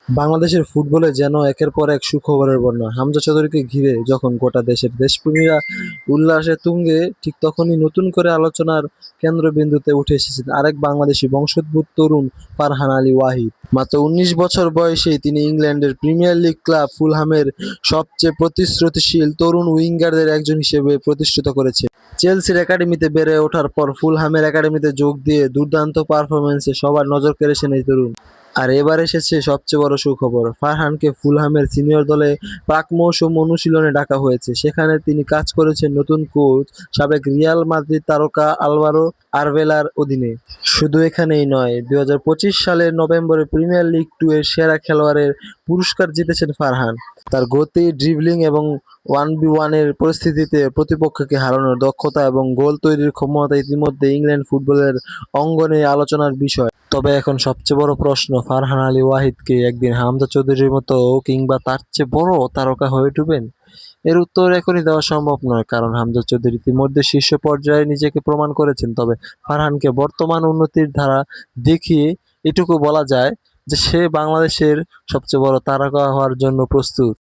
বাংলাদেশের ফুটবলে যেন একের পর এক সুখবরের বন্যা। হামজা চৌধুরীকে ঘিরে যখন গোটা দেশের দেশপ্রেমীরা উল্লাসে তুঙ্গে, ঠিক তখনই নতুন করে আলোচনার কেন্দ্রবিন্দুতে উঠে এসেছেন আরেক বাংলাদেশি বংশোদ্ভূত তরুণ ফারহান আলী ওয়াহিদ। মাত্র ১৯ বছর বয়সেই তিনি ইংল্যান্ডের প্রিমিয়ার লিগ ক্লাব ফুলহামের সবচেয়ে প্রতিশ্রুতিশীল তরুণ উইঙ্গারদের একজন হিসেবে প্রতিষ্ঠিত করেছে। চেলসির একাডেমিতে বেড়ে ওঠার পর ফুলহামের একাডেমিতে যোগ দিয়ে দুর্দান্ত পারফরম্যান্সে সবার নজর কেড়েছেন এই তরুণ। আর এবার এসেছে সবচেয়ে বড় সুখবর, ফারহানকে ফুলহামের সিনিয়র দলে প্রাক মৌসুম অনুশীলনে ডাকা হয়েছে। সেখানে তিনি কাজ করেছেন নতুন কোচ, সাবেক রিয়াল মাদ্রিদ তারকা আলভারো আরভেলার অধীনে। শুধু এখানেই নয়, ২০২৫ সালের নভেম্বরে প্রিমিয়ার লিগ 2 এর সেরা খেলোয়াড়ের পুরস্কার জিতেছেন ফারহান। তার গতি, ড্রিবলিং এবং 1v1-এর পরিস্থিতিতে প্রতিপক্ষকে হারানোর দক্ষতা এবং গোল তৈরির ক্ষমতা ইতিমধ্যে ইংল্যান্ড ফুটবলের অঙ্গনে আলোচনার বিষয়। তবে এখন সবচেয়ে বড় প্রশ্ন, ফারহান আলী ওয়াহিদ কি একদিন হামজা চৌধুরীর মতো কিংবা তার চেয়ে বড় তারকা হয়ে উঠবেন? এর উত্তর এখনই দেওয়া সম্ভব নয়, কারণ হামজা চৌধুরী ইতিমধ্যে শীর্ষ পর্যায়ে নিজেকে প্রমাণ করেছেন। তবে ফারহানকে বর্তমান উন্নতির ধারা দেখিয়ে এটুকু বলা যায় যে সে বাংলাদেশের সবচেয়ে বড় তারকা হওয়ার জন্য প্রস্তুত।